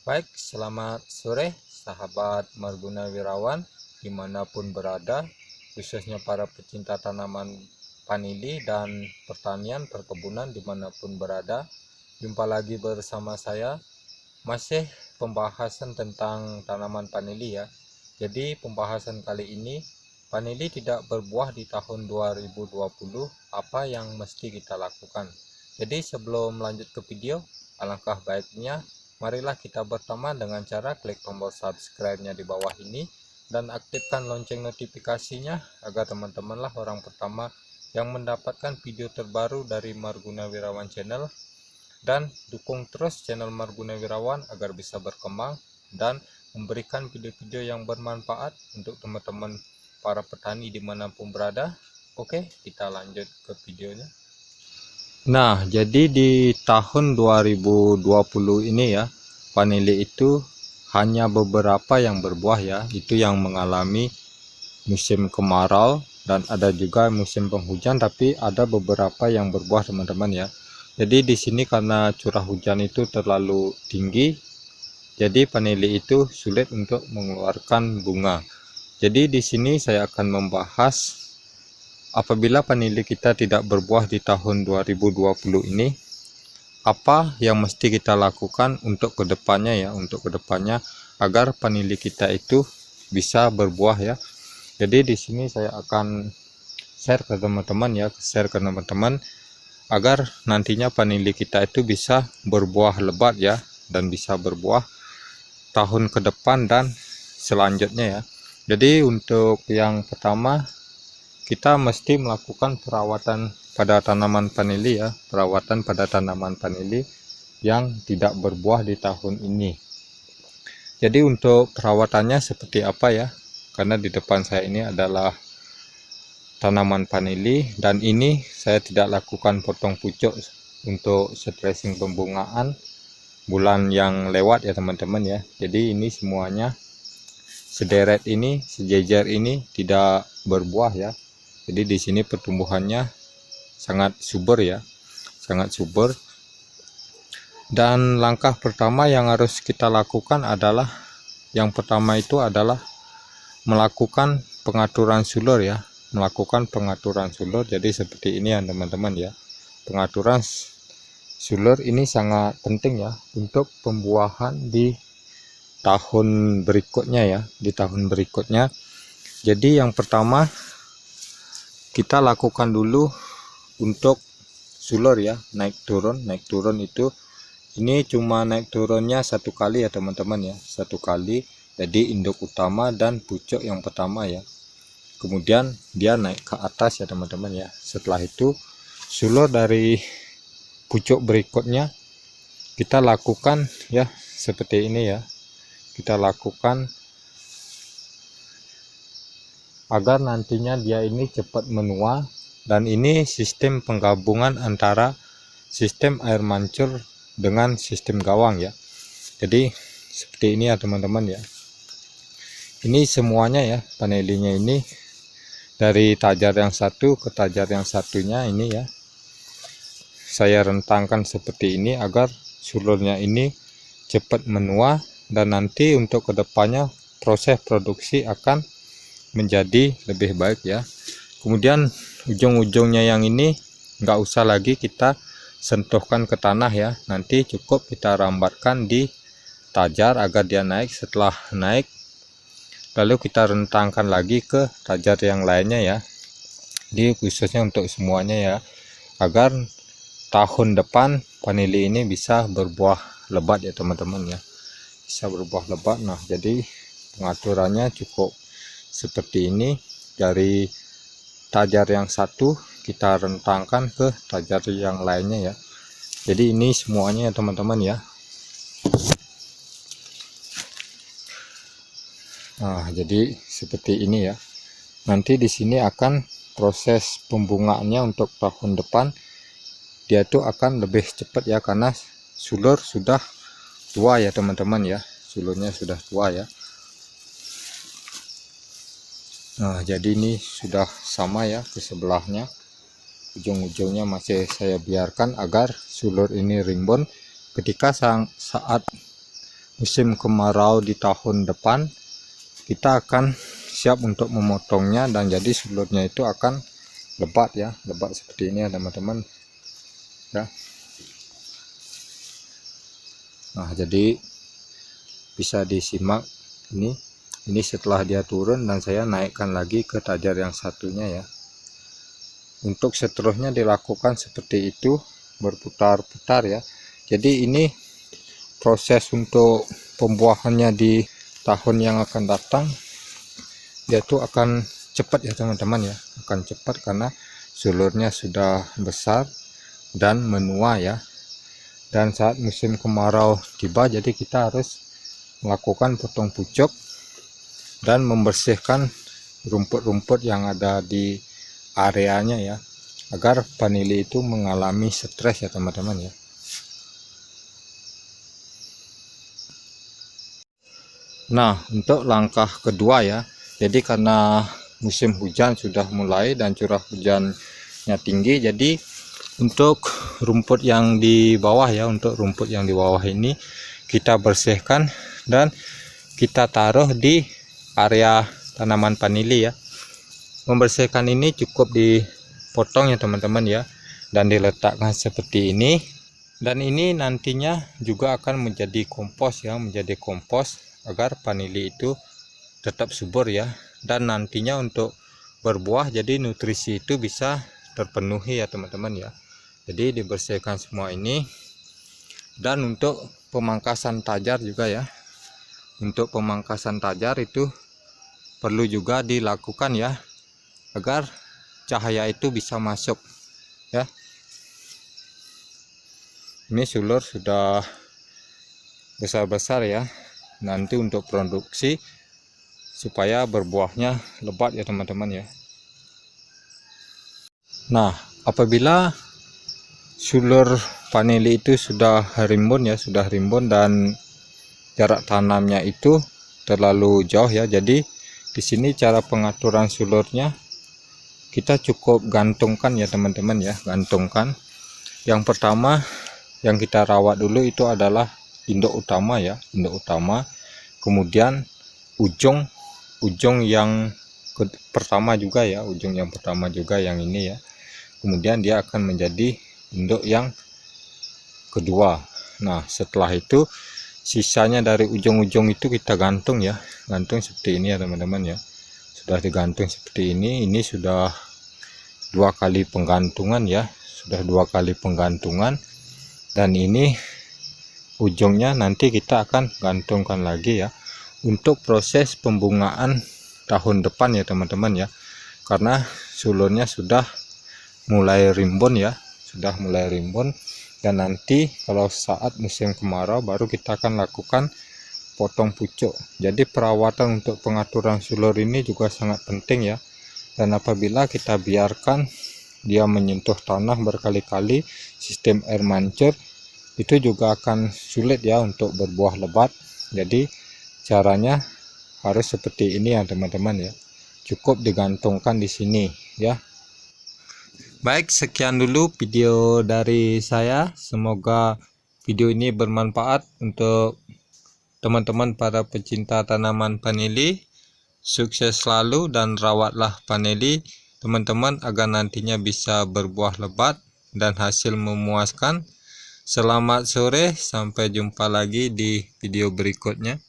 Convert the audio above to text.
Baik, selamat sore sahabat Marguna Wirawan dimanapun berada, khususnya para pecinta tanaman vanili dan pertanian perkebunan dimanapun berada. Jumpa lagi bersama saya, masih pembahasan tentang tanaman vanili ya. Jadi pembahasan kali ini, vanili tidak berbuah di tahun 2020, apa yang mesti kita lakukan. Jadi sebelum lanjut ke video, alangkah baiknya marilah kita berteman dengan cara klik tombol subscribe-nya di bawah ini dan aktifkan lonceng notifikasinya agar teman-teman lah orang pertama yang mendapatkan video terbaru dari Marguna Wirawan Channel. Dan dukung terus channel Marguna Wirawan agar bisa berkembang dan memberikan video-video yang bermanfaat untuk teman-teman para petani dimanapun berada. Oke, kita lanjut ke videonya. Nah, jadi di tahun 2020 ini ya, vanili itu hanya beberapa yang berbuah ya, itu yang mengalami musim kemarau dan ada juga musim penghujan, tapi ada beberapa yang berbuah teman-teman ya. Jadi di sini karena curah hujan itu terlalu tinggi, jadi vanili itu sulit untuk mengeluarkan bunga. Jadi di sini saya akan membahas apabila vanili kita tidak berbuah di tahun 2020 ini, apa yang mesti kita lakukan untuk kedepannya ya, untuk kedepannya agar vanili kita itu bisa berbuah ya. Jadi di sini saya akan share ke teman-teman agar nantinya vanili kita itu bisa berbuah lebat ya, dan bisa berbuah tahun ke depan dan selanjutnya ya. Jadi untuk yang pertama, kita mesti melakukan perawatan pada tanaman vanili ya, perawatan pada tanaman vanili yang tidak berbuah di tahun ini. Jadi untuk perawatannya seperti apa ya, karena di depan saya ini adalah tanaman vanili dan ini saya tidak lakukan potong pucuk untuk stressing pembungaan bulan yang lewat ya teman-teman ya. Jadi ini semuanya sederet ini, sejajar ini tidak berbuah ya. Jadi di sini pertumbuhannya sangat subur ya, sangat subur. Dan langkah pertama yang harus kita lakukan adalah, yang pertama itu adalah melakukan pengaturan sulur ya, melakukan pengaturan sulur. Jadi seperti ini ya teman-teman ya, pengaturan sulur ini sangat penting ya untuk pembuahan di tahun berikutnya ya, di tahun berikutnya. Jadi yang pertama kita lakukan dulu untuk sulur ya, naik turun itu, ini cuma naik turunnya satu kali ya teman-teman ya, satu kali. Jadi induk utama dan pucuk yang pertama ya, kemudian dia naik ke atas ya teman-teman ya. Setelah itu sulur dari pucuk berikutnya kita lakukan ya seperti ini ya, kita lakukan agar nantinya dia ini cepat menua. Dan ini sistem penggabungan antara sistem air mancur dengan sistem gawang ya. Jadi seperti ini ya teman-teman ya. Ini semuanya ya, vanilinya ini dari tajar yang satu ke tajar yang satunya ini ya, saya rentangkan seperti ini agar sulurnya ini cepat menua. Dan nanti untuk kedepannya proses produksi akan menjadi lebih baik ya. Kemudian ujung-ujungnya yang ini nggak usah lagi kita sentuhkan ke tanah ya, nanti cukup kita rambatkan di tajar agar dia naik. Setelah naik lalu kita rentangkan lagi ke tajar yang lainnya ya. Jadi khususnya untuk semuanya ya, agar tahun depan vanili ini bisa berbuah lebat ya teman-teman ya, bisa berbuah lebat. Nah jadi pengaturannya cukup seperti ini, dari tajar yang satu kita rentangkan ke tajar yang lainnya ya. Jadi ini semuanya ya teman-teman ya. Nah jadi seperti ini ya, nanti di sini akan proses pembungaannya untuk tahun depan dia tuh akan lebih cepat ya, karena sulur sudah tua ya teman-teman ya, sulurnya sudah tua ya. Nah jadi ini sudah sama ya ke sebelahnya, ujung-ujungnya masih saya biarkan agar sulur ini ringbon. Ketika saat musim kemarau di tahun depan, kita akan siap untuk memotongnya, dan jadi sulurnya itu akan lebat ya, lebat seperti ini ya teman-teman ya. Nah, jadi bisa disimak ini setelah dia turun dan saya naikkan lagi ke tajar yang satunya ya. Untuk seterusnya dilakukan seperti itu, berputar-putar ya. Jadi ini proses untuk pembuahannya di tahun yang akan datang, dia tuh akan cepat ya teman-teman ya, akan cepat karena sulurnya sudah besar dan menua ya. Dan saat musim kemarau tiba, jadi kita harus melakukan potong pucuk dan membersihkan rumput-rumput yang ada di areanya ya, agar vanili itu mengalami stres ya teman-teman ya. Nah, untuk langkah kedua ya, jadi karena musim hujan sudah mulai dan curah hujannya tinggi, jadi untuk rumput yang di bawah ya, untuk rumput yang di bawah ini kita bersihkan dan kita taruh di area tanaman vanili ya. Membersihkan ini cukup dipotong ya teman-teman ya, dan diletakkan seperti ini. Dan ini nantinya juga akan menjadi kompos ya, menjadi kompos agar vanili itu tetap subur ya, dan nantinya untuk berbuah jadi nutrisi itu bisa terpenuhi ya teman-teman ya. Jadi dibersihkan semua ini. Dan untuk pemangkasan tajar juga ya, untuk pemangkasan tajar itu perlu juga dilakukan ya, agar cahaya itu bisa masuk ya. Ini sulur sudah besar-besar ya, nanti untuk produksi supaya berbuahnya lebat ya teman-teman ya. Nah, apabila sulur vanili itu sudah rimbun ya, sudah rimbun dan jarak tanamnya itu terlalu jauh ya, jadi di sini cara pengaturan sulurnya kita cukup gantungkan ya teman-teman ya, gantungkan. Yang pertama yang kita rawat dulu itu adalah induk utama ya, induk utama. Kemudian ujung yang pertama juga ya, ujung yang pertama juga yang ini ya. Kemudian dia akan menjadi induk yang kedua. Nah, setelah itu sisanya dari ujung-ujung itu kita gantung ya, gantung seperti ini ya teman-teman ya. Sudah digantung seperti ini sudah 2 kali penggantungan ya, sudah 2 kali penggantungan. Dan ini ujungnya nanti kita akan gantungkan lagi ya, untuk proses pembungaan tahun depan ya teman-teman ya, karena sulurnya sudah mulai rimbun ya, sudah mulai rimbun. Dan nanti kalau saat musim kemarau baru kita akan lakukan potong pucuk. Jadi perawatan untuk pengaturan sulur ini juga sangat penting ya, dan apabila kita biarkan dia menyentuh tanah berkali-kali, sistem air mancur, itu juga akan sulit ya untuk berbuah lebat. Jadi caranya harus seperti ini ya teman-teman ya, cukup digantungkan di sini ya. Baik, sekian dulu video dari saya, semoga video ini bermanfaat untuk teman-teman para pecinta tanaman vanili. Sukses selalu dan rawatlah vanili teman-teman agar nantinya bisa berbuah lebat dan hasil memuaskan. Selamat sore, sampai jumpa lagi di video berikutnya.